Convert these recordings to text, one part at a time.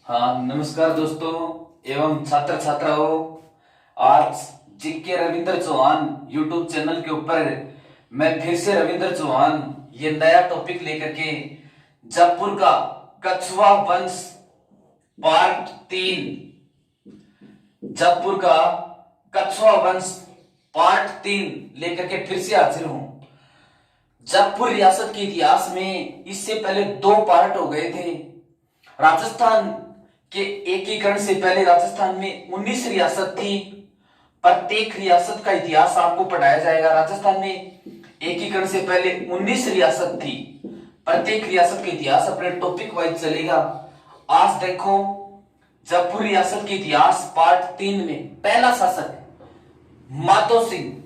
हाँ, नमस्कार दोस्तों एवं छात्र छात्राओं। आज GK Ravindra Chauhan YouTube channel के ऊपर मैं फिर से रविंद्र चौहान ये नया टॉपिक लेकर के जयपुर का कछुआ वंश पार्ट 3, जयपुर का कछुआ वंश पार्ट 3 लेकर के फिर से हाजिर हूं। जयपुर रियासत के इतिहास में इससे पहले 2 पार्ट हो गए थे। राजस्थान के एकीकरण से पहले राजस्थान में 19 रियासत थी। प्रत्येक रियासत का इतिहास आपको पढ़ाया जाएगा। राजस्थान में एकीकरण से पहले 19 रियासत थी। प्रत्येक रियासत का इतिहास अपने टॉपिक वाइज चलेगा। आज देखो जयपुर रियासत के इतिहास पार्ट 3 में पहला शासक मातो सिंह,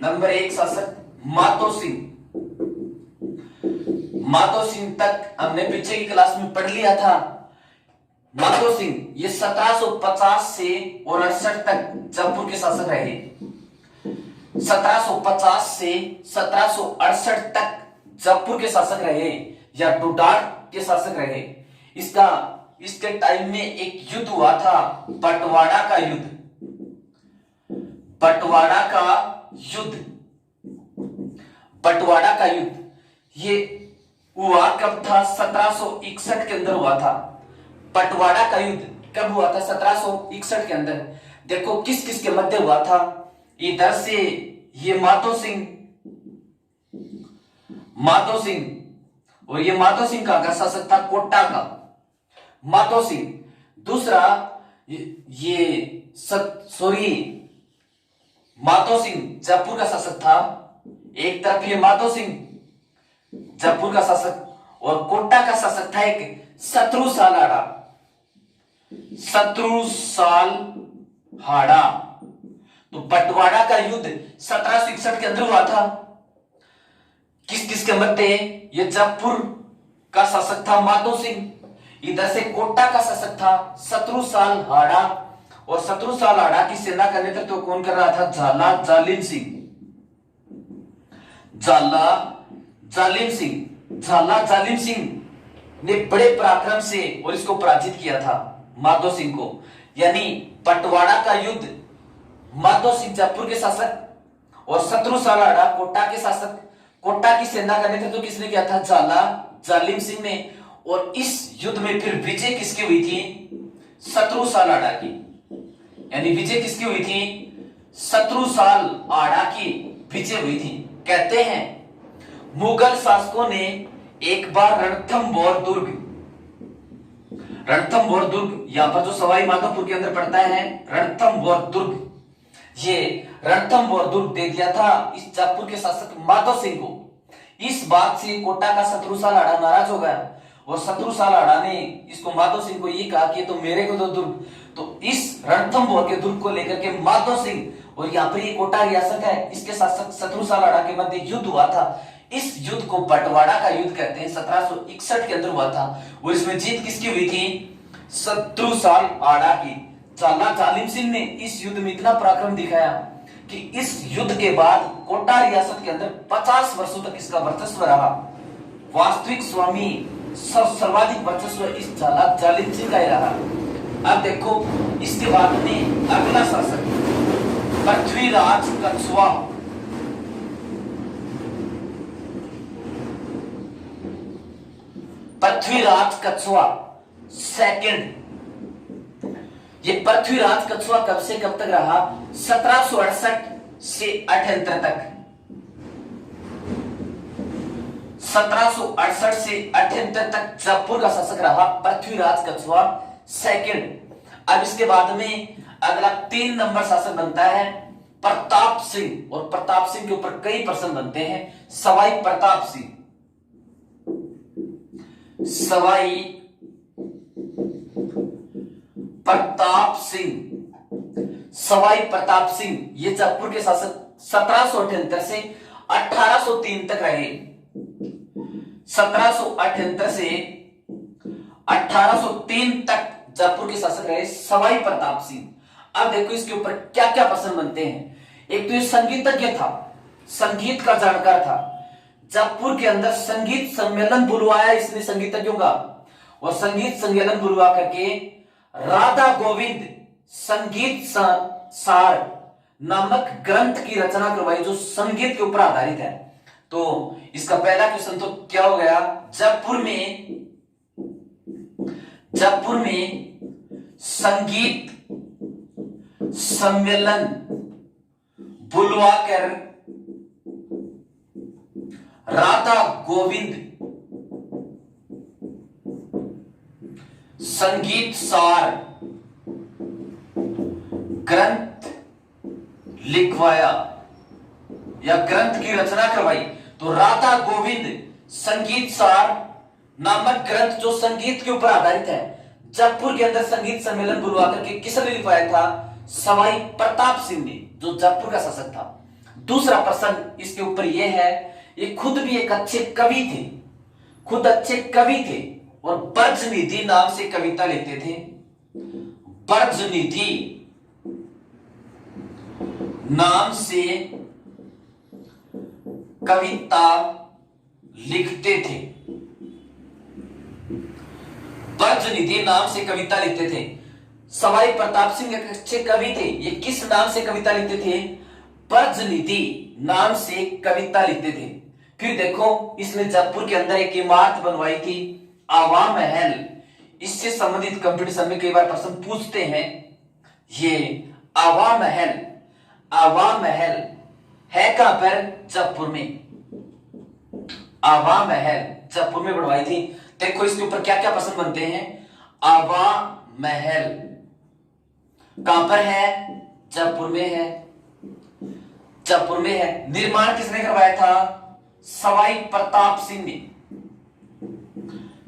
नंबर 1 शासक मातो सिंह। मातो सिंह तक हमने पीछे की क्लास में पढ़ लिया था। मातो सिंह ये 1750 से और 68 तक जयपुर के शासक रहे। 1750 से 1768 तक जयपुर के शासक रहे या डुडार के शासक रहे। इसके टाइम में एक युद्ध हुआ था, बंटवाड़ा का युद्ध। बंटवाड़ा का युद्ध, बंटवाड़ा का युद्ध ये हुआ कब था? 1761 के अंदर हुआ था। बंटवाड़ा का युद्ध कब हुआ था? 1761 के अंदर। देखो किस किस के मध्य हुआ था। इधर से ये मातो सिंह और ये मातो सिंह का शासक था कोटा का मातो सिंह। दूसरा मातो सिंह जयपुर का शासक था। एक तरफ ये मातो सिंह जयपुर का शासक और कोटा का शासक था एक शत्रुसाल हाड़ा। तो बंटवाड़ा का युद्ध 1761 के अंदर हुआ था। किस किस के मध्य? ये जयपुर का शासक था मातो सिंह, इधर से कोटा का शासक था शत्रुसाल हाड़ा। और शत्रुसाल हाड़ा की सेना का नेतृत्व तो कौन कर रहा था? झाला जालिम सिंह। झाला जालिम सिंह ने बड़े पराक्रम से और इसको पराजित किया था माधो सिंह को। यानी बंटवाड़ा का युद्ध माधो सिंह जयपुर के शासक और शत्रुसाल हाड़ा कोटा के शासक। कोटा की सेना का नेतृत्व किसने किया था? झाला जालिम सिंह ने। और इस युद्ध में फिर विजय किसकी हुई थी? शत्रुसाल हाड़ा की। यानी विजय किसकी हुई थी? शत्रुसाल हाड़ा की विजय हुई थी। कहते हैं मुगल शासकों ने एक बार रणथंभौर दुर्ग, यहां पर जो सवाई माधोपुर के अंदर पड़ता है रणथंभौर दुर्ग, ये रणथंभौर दुर्ग दे दिया था इस जयपुर के शासक माधो सिंह को। इस बात से कोटा का शत्रुसाल हाड़ा नाराज हो गया और शत्रुसाल हाड़ा ने इसको माधो सिंह को ये कहा कि तो मेरे को दो दुर्ग। तो इस रणथंभौर के दुर्ग को लेकर के माधो सिंह और यहाँ पर ये कोटा रियासत है, इसके शासक शत्रुसाल हाड़ा के मध्य युद्ध हुआ था। इस युद्ध को बंटवाड़ा का युद्ध कहते हैं। 1761 के अंदर हुआ था और इसमें जीत किसकी हुई थी? शत्रुसाल हाड़ा की। झाला जालिम सिंह ने इस युद्ध में इतना पराक्रम दिखाया कि इस युद्ध के बाद कोटा रियासत के अंदर 50 वर्षों तक इसका वर्चस्व रहा। वास्तविक स्वामी सर्वाधिक वर्चस्व इस झाला जालिम सिंह का ही रहा। अब देखो इसके बाद में अगला शासक पृथ्वीराज कछुआ। पृथ्वीराज कछुआ सेकंड। ये पृथ्वीराज कछुआ कब से कब तक रहा? 1768 से 78 तक। 1768 से 78 तक जयपुर का शासक रहा पृथ्वीराज कछुआ सेकंड। अब इसके बाद में अगला 3 नंबर शासक बनता है प्रताप सिंह। और प्रताप सिंह के ऊपर कई प्रश्न बनते हैं। सवाई प्रताप सिंह ये जयपुर के शासक 1778 से 1803 तक रहे। 1778 से 1803 तक जयपुर के शासक रहे सवाई प्रताप सिंह। अब देखो इसके ऊपर क्या क्या प्रश्न बनते हैं। एक तो ये संगीतज्ञ था, संगीत का जानकार था। जयपुर के अंदर संगीत सम्मेलन बुलवाया इसने संगीतज्ञों का। और संगीत सम्मेलन बुलवा करके राधा गोविंद संगीत सार नामक ग्रंथ की रचना करवाई, जो संगीत के ऊपर आधारित है। तो इसका पहला क्वेश्चन तो क्या हो गया, जयपुर में संगीत सम्मेलन बुलवाकर राधा गोविंद संगीत सार ग्रंथ लिखवाया या ग्रंथ की रचना करवाई। तो राधा गोविंद संगीत सार नामक ग्रंथ जो संगीत के ऊपर आधारित है, जयपुर के अंदर संगीत सम्मेलन बुलवा करके किसने लिखवाया था? सवाई प्रताप सिंह ने, जो जयपुर का शासक था। दूसरा प्रश्न इसके ऊपर यह है, ये खुद भी एक अच्छे कवि थे, खुद अच्छे कवि थे और ब्रजनिधि नाम से कविता लिखते थे। ब्रजनिधि नाम से कविता लिखते थे, ब्रजनिधि नाम से कविता लिखते थे। सवाई प्रताप सिंह एक अच्छे कवि थे, ये किस नाम से कविता लिखते थे? ब्रजनिधि नाम से कविता लिखते थे। फिर देखो, इसने जयपुर के अंदर एक इमारत बनवाई थी, आवा महल। इससे संबंधित कंपटीशन में कई बार प्रश्न पूछते हैं। ये आवा महल है कहां पर? जयपुर में। आवा महल जयपुर में बनवाई थी। देखो इसके ऊपर क्या क्या प्रश्न बनते हैं। आवा महल कहां पर है? जयपुर में है, जयपुर में है। निर्माण किसने करवाया था? सवाई प्रताप सिंह ने,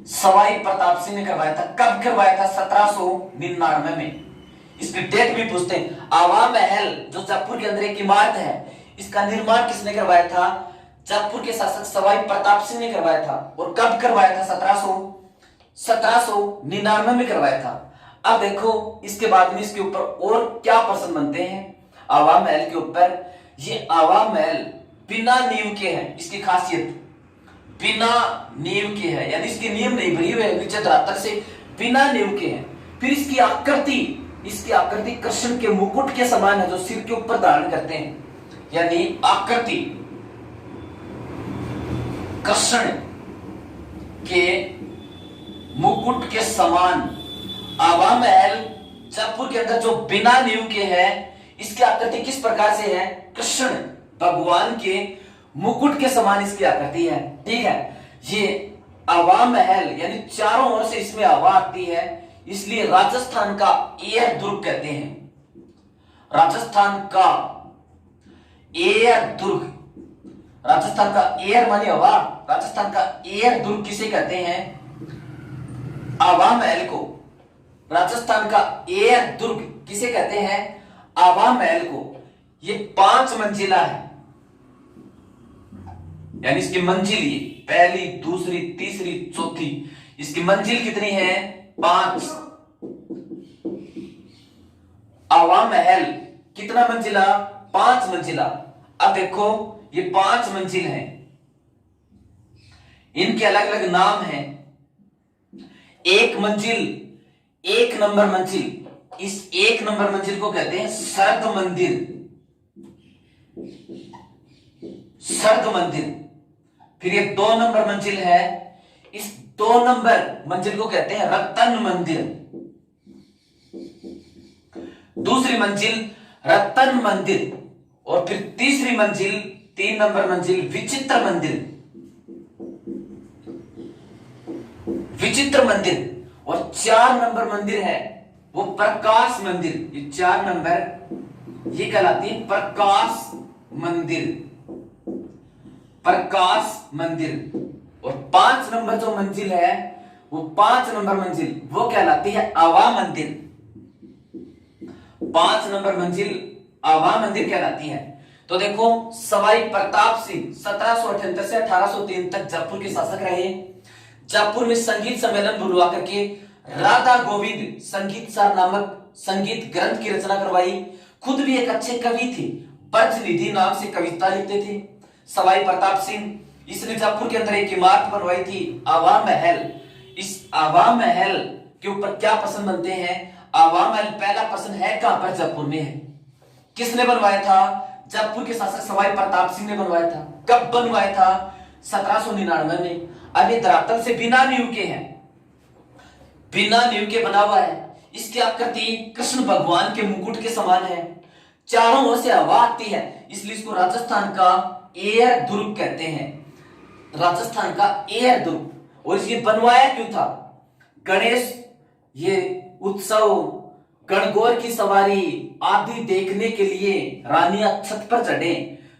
सवाई प्रताप सिंह ने करवाया था। कब करवाया था? 1799 में। इसकी डेट भी पूछते हैं। आवा महल जो जयपुर के अंदर एक इमारत है, इसका निर्माण किसने करवाया था? जयपुर के शासक सवाई प्रताप सिंह ने करवाया था। और कब करवाया था? 1799 में करवाया था। अब देखो इसके बाद में इसके ऊपर और क्या प्रश्न बनते हैं आवा महल के ऊपर। ये आवा महल बिना नींव के है, इसकी खासियत बिना नींव के है, यानी इसकी नींव नहीं भरी हुई है नीचे धरातल से, बिना नींव के है। फिर इसकी आकृति कृष्ण के मुकुट के समान है, जो सिर के ऊपर धारण करते हैं, यानी आकृति कृष्ण के मुकुट के समान। आवा महल जयपुर के अंदर जो बिना नींव के है, इसकी आकृति किस प्रकार से है? कृष्ण भगवान के मुकुट के समान इसकी आकृति है। ठीक है, ये आवा महल यानी चारों ओर से इसमें हवा आती है, इसलिए राजस्थान का एयर दुर्ग कहते हैं। राजस्थान का एयर दुर्ग, राजस्थान का एयर मानी हवा, राजस्थान का एयर दुर्ग किसे कहते हैं? आवा महल को राजस्थान का एयर दुर्ग किसे कहते हैं? आवा महल को। ये 5 मंजिला है, यानी इसकी मंजिल ये पहली, दूसरी, तीसरी, चौथी, इसकी मंजिल कितनी है? 5। आवा महल कितना मंजिला? 5 मंजिला। अब देखो ये 5 मंजिल हैं, इनके अलग अलग नाम हैं। एक मंजिल, 1 नंबर मंजिल, इस 1 नंबर मंजिल को कहते हैं सर्द मंदिर, सर्द मंदिर। फिर ये 2 नंबर मंजिल है, इस 2 नंबर मंजिल को कहते हैं रतन मंदिर। दूसरी मंजिल रतन मंदिर, और फिर तीसरी मंजिल, 3 नंबर मंजिल विचित्र मंदिर, विचित्र मंदिर। और 4 नंबर मंदिर है वो प्रकाश मंदिर। ये 4 नंबर ये कहलाती है प्रकाश मंदिर, प्रकाश मंदिर। और 5 नंबर जो मंजिल है वो 5 नंबर मंजिल वो कहलाती है आवा मंदिर। 5 नंबर मंजिल आवा मंदिर कहलाती है। तो देखो सवाई प्रताप सिंह 1778 से 1803 तक जयपुर के शासक रहे। जयपुर में संगीत सम्मेलन बुलवा करके राधा गोविंद संगीत सार नामक संगीत ग्रंथ की रचना करवाई। खुद भी एक अच्छे कवि थे, ब्रजनिधि नाम से कविता लिखते थे। सवाई प्रताप सिंह, इसने जयपुर के अंदर एक इमारत बनवाई थी आवा महल। इस आवा महल के ऊपर क्या प्रश्न बनते हैं? आवा महल पहला प्रश्न है कहां पर? जयपुर में है। किसने बनवाया था? जयपुर के शासक सवाई प्रताप सिंह ने बनवाया था। कब बनवाया था? 1799 में। अब ये धरातल से बिना नींव के हैं, बिना नींव के बना हुआ है। इसकी आकृति कृष्ण भगवान के मुकुट के समान है, चारों ओर से हवा आती है, इसलिए इसको राजस्थान का एयर दुर्ग कहते हैं, राजस्थान का एयर दुर्ग। और इसलिए बनवाया क्यों था? गणेश ये उत्सव, गणगौर की सवारी आदि देखने के लिए रानियां छत पर चढ़े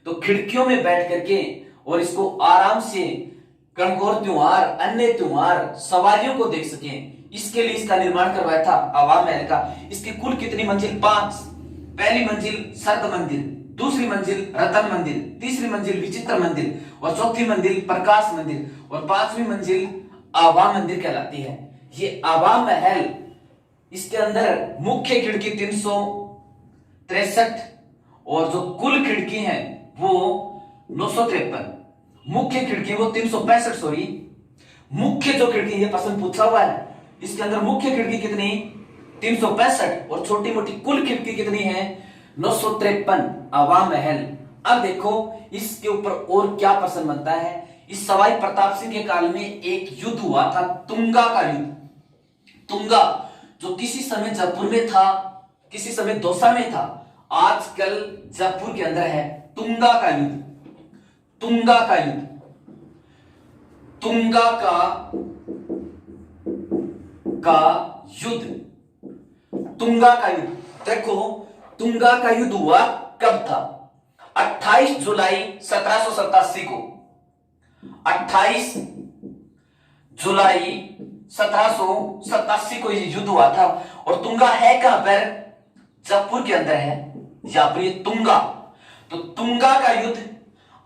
तो खिड़कियों में बैठ करके और इसको आराम से गणगौर त्योहार, अन्य त्योहार, सवारियों को देख सकें, इसके लिए इसका निर्माण करवाया था आवा महल का। इसकी कुल कितनी मंजिल? 5। पहली मंजिल सर्द मंदिर, दूसरी मंजिल रतन मंदिर, तीसरी मंजिल विचित्र मंदिर और चौथी मंजिल प्रकाश मंदिर और 5वीं मंजिल आवा मंदिर कहलाती है। ये आवा महल, इसके अंदर मुख्य खिड़की 363 और जो कुल खिड़की है वो 953। मुख्य खिड़की वो 365, सॉरी मुख्य जो खिड़की, ये प्रश्न पूछा हुआ है, इसके अंदर मुख्य खिड़की कितनी? 365 और छोटी मोटी कुल खिड़की कितनी है? 953। आवा महल। अब देखो इसके ऊपर और क्या प्रश्न बनता है। इस सवाई प्रताप सिंह के काल में एक युद्ध हुआ था, तुंगा का युद्ध। तुंगा जो किसी समय जयपुर में था, किसी समय दौसा में था, आजकल जयपुर के अंदर है। तुंगा का युद्ध, तुंगा का युद्ध, तुंगा का युद्ध, तुंगा का युद्ध। देखो तुंगा का युद्ध हुआ कब था? 28 जुलाई 1787 को। 28 जुलाई 1787 को ये युद्ध हुआ था। और तुंगा है कहां पर? जयपुर के अंदर है, या पर ये तुंगा। तो तुंगा का युद्ध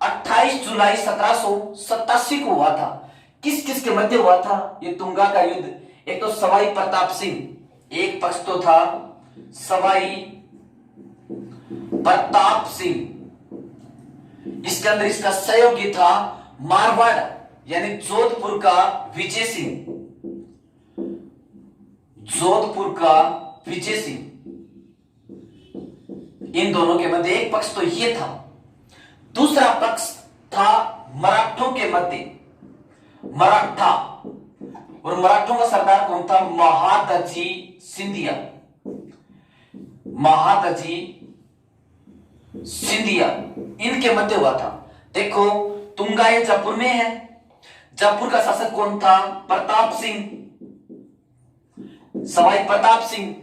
28 जुलाई 1787 को हुआ था। किस किस के मध्य हुआ था ये तुंगा का युद्ध? एक तो सवाई प्रताप सिंह, एक पक्ष तो था सवाई प्रताप सिंह, इसके अंदर इसका सहयोगी था मारवाड़ यानी जोधपुर का विजय सिंह, जोधपुर का विजय सिंह। इन दोनों के मध्य एक पक्ष तो ये था। दूसरा पक्ष था मराठों के मध्य, मराठा। और मराठों का सरदार कौन था? महादजी सिंधिया, महादजी सिंधिया। इनके मध्य हुआ था। देखो तुंगा ये जयपुर में है। जयपुर का शासक कौन था? प्रताप सिंह, सवाई प्रताप सिंह।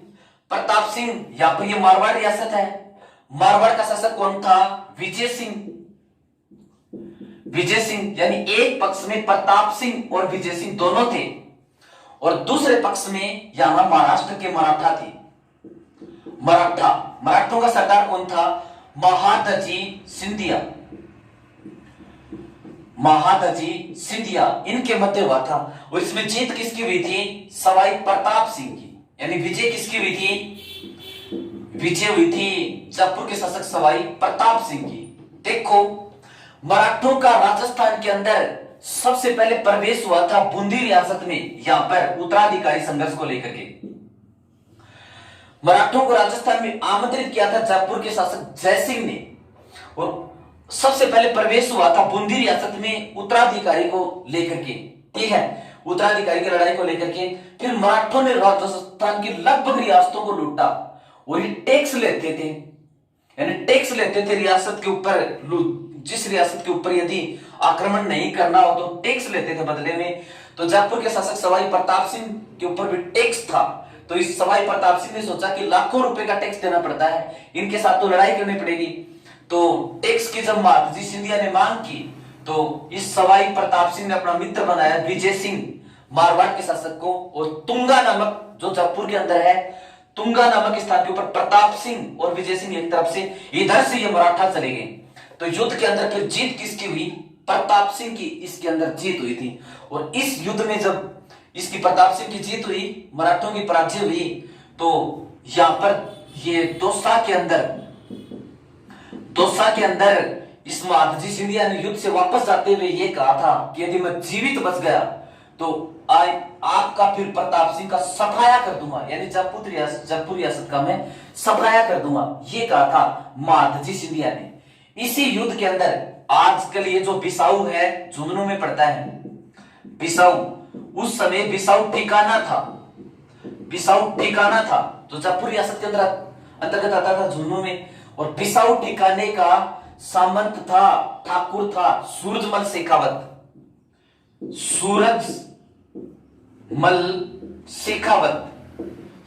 प्रताप सिंह यहां पर ये मारवाड़ रियासत है। मारवाड़ का शासक कौन था? विजय सिंह, विजय सिंह। यानी एक पक्ष में प्रताप सिंह और विजय सिंह दोनों थे और दूसरे पक्ष में यहां महाराष्ट्र के मराठा थे, मराठा। मराठों का सरदार कौन था? महादजी सिंधिया, महादजी सिंधिया। इनके मध्य हुआ था। और इसमें जीत किसकी हुई थी? सवाई प्रताप सिंह की। यानी विजय किसकी हुई थी? विजय हुई थी जयपुर के शासक सवाई प्रताप सिंह की। देखो मराठों का राजस्थान के अंदर सबसे पहले प्रवेश हुआ था बूंदी रियासत में, यहां पर उत्तराधिकारी संघर्ष को लेकर के। मराठों को राजस्थान में आमंत्रित किया था जयपुर के शासक जयसिंह ने। और सबसे पहले प्रवेश हुआ था बूंदी रियासत में उत्तराधिकारी को लेकर के, ठीक है, उत्तराधिकारी की लड़ाई को लेकर के। फिर मराठों ने राजस्थान की लगभग रियासतों को लूटा और ये टैक्स लेते थे, यानी टैक्स लेते थे रियासत के ऊपर। जिस रियासत के ऊपर यदि आक्रमण नहीं करना हो तो टैक्स लेते थे बदले में। तो जयपुर के शासक सवाई प्रताप सिंह के ऊपर भी टैक्स था। तो इस सवाई प्रताप सिंह ने सोचा कि लाखों रुपए का टैक्स देना पड़ता है, इनके साथ तो लड़ाई करनी पड़ेगी। तो टैक्स की जब महादजी सिंधिया ने मांग की तो इस सवाई प्रताप सिंह ने अपना मित्र बनाया विजय सिंह, मारवाड़ के शासक को। और तुंगा नामक जो जयपुर के अंदर है, तुंगा नामक स्थान के ऊपर प्रताप सिंह और विजय सिंह एक तरफ से, इधर से ये मराठा चले गए। तो युद्ध के अंदर फिर जीत किसकी हुई? प्रताप सिंह की इसके अंदर जीत हुई थी। और इस युद्ध में जब इसकी प्रताप सिंह की जीत हुई, मराठों की पराजय हुई, तो यहां पर ये दौसा के अंदर इस महादजी सिंधिया ने युद्ध से वापस जाते हुए ये कहा था कि यदि मैं जीवित बच गया तो आपका फिर प्रताप सिंह का सफाया कर दूंगा, यानी जयपुर रियासत का मैं सफाया कर दूंगा, ये कहा था महादजी सिंधिया ने। इसी युद्ध के अंदर आजकल ये जो बिसाऊ है झुंझुनू में पड़ता है, बिसाऊ, उस समय बिसाऊ ठिकाना था, बिसाऊ ठिकाना था जो जयपुर रियासत के अंदर अंतर्गत आता था झुंझुनू में। और बिसाऊ ठिकाने का सामंत था, ठाकुर था सूरजमल शेखावत, सूरजमल शेखावत।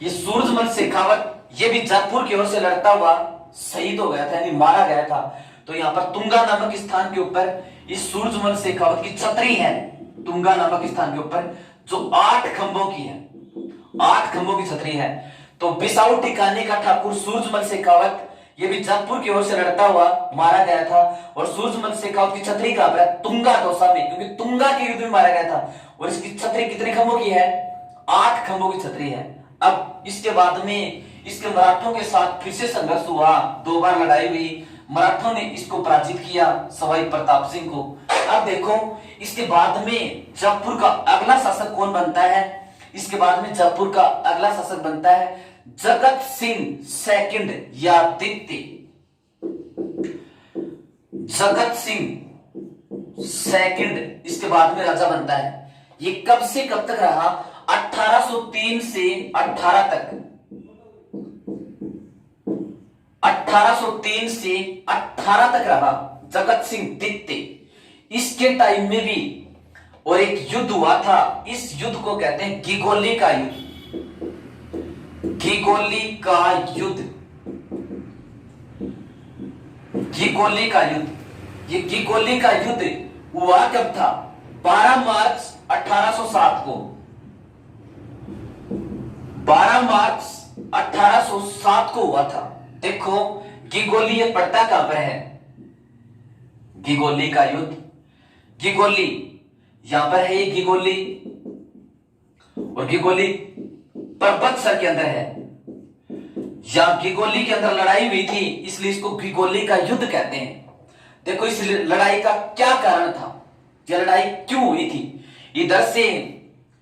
ये सूरजमल शेखावत ये भी जयपुर की ओर से लड़ता हुआ शहीद हो गया था, यानी मारा गया था। तो यहाँ पर तुंगा नामक स्थान के ऊपर इस सूरजमल शेखावत की छतरी है, तुंगा नामक स्थान के ऊपर, जो 8 खंभों की है, 8 खंभों की छतरी है। तो बिसाऊ ठिकाने का ठाकुर सूरजमल शेखावत ये भी जयपुर की ओर से लड़ता हुआ मारा गया था। और सूरजमल शेखावत की छतरी कहां पर है? तुंगा दौसा में, क्योंकि तुंगा के युद्ध में मारा गया था। और इसकी छतरी कितने खंभों की है? 8 खंभों की छतरी है। अब इसके बाद में इसके मराठों के साथ फिर से संघर्ष हुआ, 2 बार लड़ाई हुई, मराठों ने इसको पराजित किया, सवाई प्रताप सिंह को। अब देखो इसके बाद में जयपुर का अगला शासक कौन बनता है? इसके बाद में जयपुर का अगला शासक बनता है जगत सिंह सेकंड या द्वितीय। जगत सिंह सेकंड इसके बाद में राजा बनता है। ये कब से कब तक रहा? 1803 से 18 तक, 1803 से 18 तक रहा जगत सिंह द्वितीय। इसके टाइम में भी और एक युद्ध हुआ था, इस युद्ध को कहते हैं घिगोली का युद्ध, घिगोली का युद्ध, घिगोली का युद्ध। ये घिगोली का युद्ध हुआ कब था? 12 मार्च 1807 को, 12 मार्च 1807 को हुआ था। देखो घिगोली ये पड़ता कहां पर है? घिगोली का युद्ध, घिगोली यहां पर है, ये घिगोली, और घिगोली पर्वत सर के अंदर है। यहां घिगोली के अंदर लड़ाई हुई थी, इसलिए इसको घिगोली का युद्ध कहते हैं। देखो इस लड़ाई का क्या कारण था, यह लड़ाई क्यों हुई थी? इधर से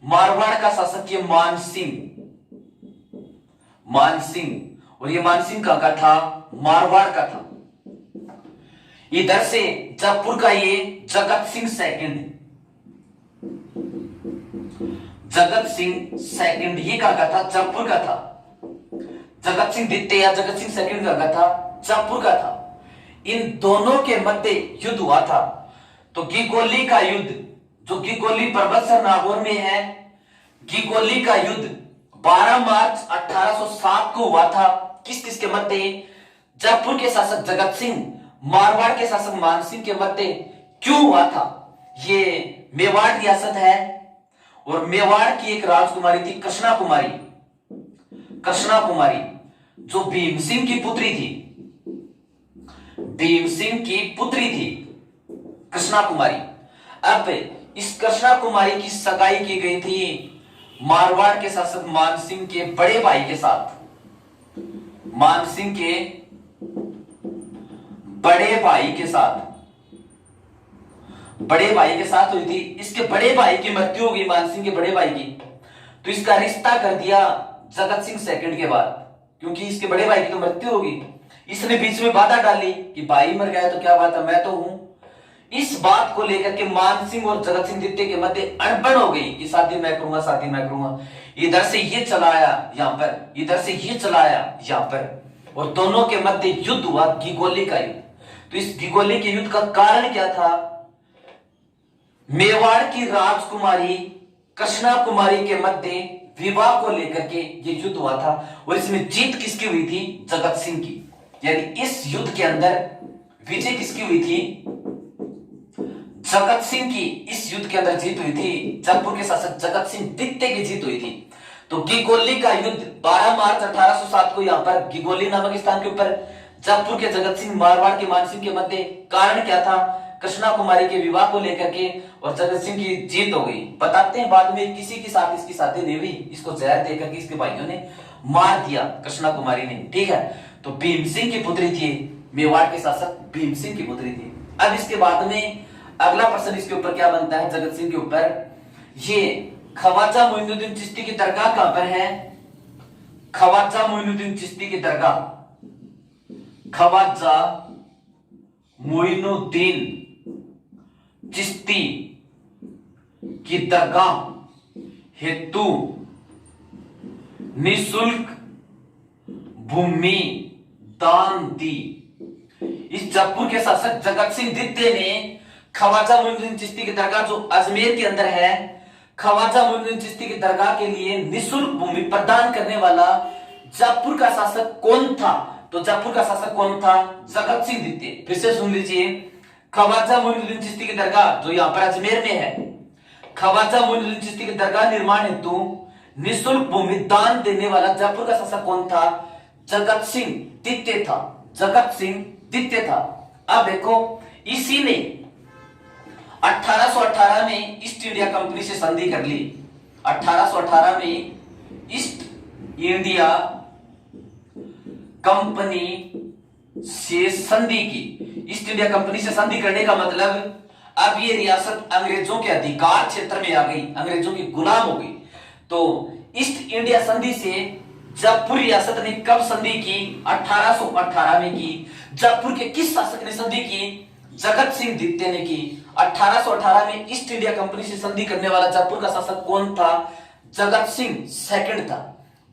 मारवाड़ का शासक ये मानसिंह, मानसिंह, और ये मानसिंह कहां का था? मारवाड़ का था। इधर से जयपुर का ये जगत सिंह सेकंड, जगत सिंह सेकंड ये कहां का था? जयपुर का था। जगत सिंह द्वितीय या जगत सिंह सेकंड कहां का था? जयपुर का था। इन दोनों के मध्य युद्ध हुआ था। तो घिगोली का युद्ध, जो घिगोली पर्वतसर नागौर में है, घिगोली का युद्ध 12 मार्च 1807 को हुआ था। किस किस के मध्य? जयपुर के शासक जगत सिंह, मारवाड़ के शासक मानसिंह के मध्य। क्यों हुआ था? ये मेवाड़ रियासत है और मेवाड़ की एक राजकुमारी थी कृष्णा कुमारी, कृष्णा कुमारी, जो भीम सिंह की पुत्री थी, भीम सिंह की पुत्री थी कृष्णा कुमारी। अब इस कृष्णा कुमारी की सगाई की गई थी मारवाड़ के शासक मानसिंह के बड़े भाई के साथ, मानसिंह के बड़े भाई के साथ, बड़े भाई के साथ हुई थी। इसके बड़े भाई की मृत्यु हो गई, मानसिंह के बड़े भाई की, तो इसका रिश्ता कर दिया जगत सिंह सेकंड के बाद, क्योंकि इसके बड़े भाई की तो मृत्यु होगी। इसने बीच में बाधा डाली कि भाई मर गया तो क्या बात है, मैं तो हूं। इस बात को लेकर के मानसिंह और जगत सिंह द्वितीय के मध्य अड़बड़ हो गई कि शादी मैं करूंगा, शादी मैं करूंगा। इधर से ये चलाया यहां पर, इधर से ये चलाया यहां पर, और दोनों के मध्य युद्ध हुआ, घिगोली का युद्ध। तो इस घिगोली के युद्ध का कारण क्या था? मेवाड़ की राजकुमारी कृष्णा कुमारी के मध्य विवाह को लेकर के ये युद्ध हुआ था। और इसमें जीत किसकी हुई थी? जगत सिंह की। यानी इस युद्ध के अंदर विजय किसकी हुई थी? जगत सिंह की। इस युद्ध के अंदर जीत हुई थी, जयपुर के शासक जगत सिंह द्वितीय की जीत हुई थी। तो घिगोली का युद्ध 12 मार्च 1807 को यहां पर घिगोली नामक स्थान के ऊपर जयपुर के जगत सिंह, मारवाड़ के मानसिंह के मध्य। कारण क्या था? कृष्णा कुमारी के विवाह को लेकर के, और जगत सिंह की जीत हो गई। बताते हैं बाद में किसी के साथ इसकी शादी नहीं हुई, इसको जहर देकर के इसके भाइयों ने मार दिया, कृष्णा कुमारी ने। ठीक है, तो भीम सिंह की पुत्री थी, मेवाड़ के शासक भीम सिंह की पुत्री थी। अब इसके बाद में अगला प्रश्न इसके ऊपर क्या बनता है? जगत सिंह के ऊपर ये ख्वाजा मोइनुद्दीन चिश्ती की दरगाह कहां पर है? ख्वाजा मोइनुद्दीन चिश्ती की दरगाह, ख्वाजा मोइनुद्दीन चिश्ती की दरगाह हेतु निशुल्क भूमि दान दी। इस जयपुर के शासक जगत सिंह द्वितीय ने ख्वाजा मोइनुद्दीन चिश्ती की दरगाह जो अजमेर के अंदर है, ख्वाजा मोइनुद्दीन चिश्ती की दरगाह के लिए निशुल्क भूमि प्रदान करने वाला जयपुर का शासक कौन था? तो जयपुर का शासक कौन था? जगत सिंह द्वितीय। फिर से सुन लीजिए, ख्वाजा मोइनुद्दीन चिश्ती की दरगाह जो यहां पर अजमेर में है, ख्वाजा मोइनुद्दीन चिश्ती की दरगाह निर्माण हेतु निशुल्क भूमि दान देने वाला जयपुर का शासक कौन था? जगत सिंह द्वितीय था। जगत सिंह द्वितीय था। अब देखो, इसी ने 1818 में ईस्ट इंडिया कंपनी से संधि कर ली। 1818 में ईस्ट इंडिया कंपनी से संधि की। ईस्ट इंडिया कंपनी से संधि करने का मतलब अब ये रियासत अंग्रेजों के अधिकार क्षेत्र में आ गई, अंग्रेजों की गुलाम हो गई। तो ईस्ट इंडिया संधि से जयपुर रियासत ने कब संधि की? 1818 में की। जयपुर के किस शासक ने संधि की? जगत सिंह द्वितीय ने की। 1818 में ईस्ट इंडिया कंपनी से संधि करने वाला जयपुर का शासक कौन था? जगत सिंह सेकंड था।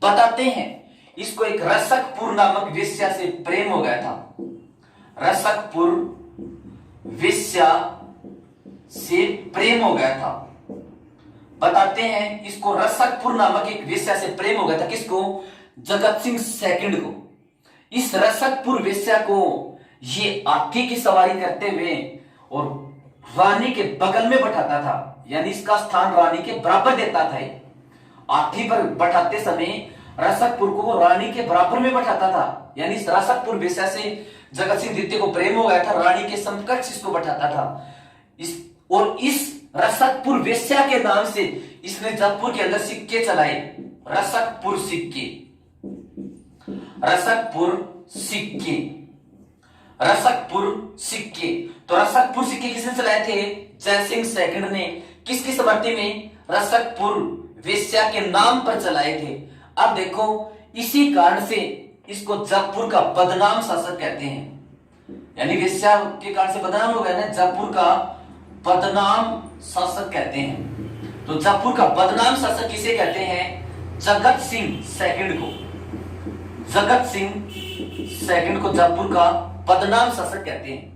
बताते हैं, इसको एक रसकपुर नामक वेश्या से प्रेम हो गया था। रसकपुर वेश्या से प्रेम हो गया था। बताते हैं, इसको रसकपुर नामक एक वेश्या से प्रेम हो गया था। किसको? जगत सिंह सेकंड को। इस रसकपुर वेश्या को ये हाथी की सवारी करते हुए और रानी के बगल में बैठाता था, यानी इसका स्थान रानी के बराबर देता था। हाथी पर बैठाते समय रसकपुर को रानी के बराबर में बैठाता था, यानी इस रसकपुर वेश्या से जगत सिंह द्वितीय को प्रेम हो गया था, रानी के समकक्ष इसको बैठाता था। इस रसकपुर वेश्या के नाम से इसने जयपुर के अंदर सिक्के चलाए। रसकपुर सिक्के, रसकपुर सिक्के, रसकपुर सिक्के। तो रसकपुर सिक्के किसने चलाए थे? जय सिंह सेकंड ने। किसकी स्मृति में? रसकपुर वेश्या के नाम पर चलाए थे। अब देखो, इसी कारण से इसको जयपुर का बदनाम शासक कहते हैं, यानी वेश्या के कारण से बदनाम हो गया ना, जयपुर का बदनाम शासक कहते हैं। तो जयपुर का बदनाम शासक किसे कहते हैं? जगत सिंह सेकंड को। जगत सिंह सेकंड को जयपुर का बदनाम शासक कहते हैं।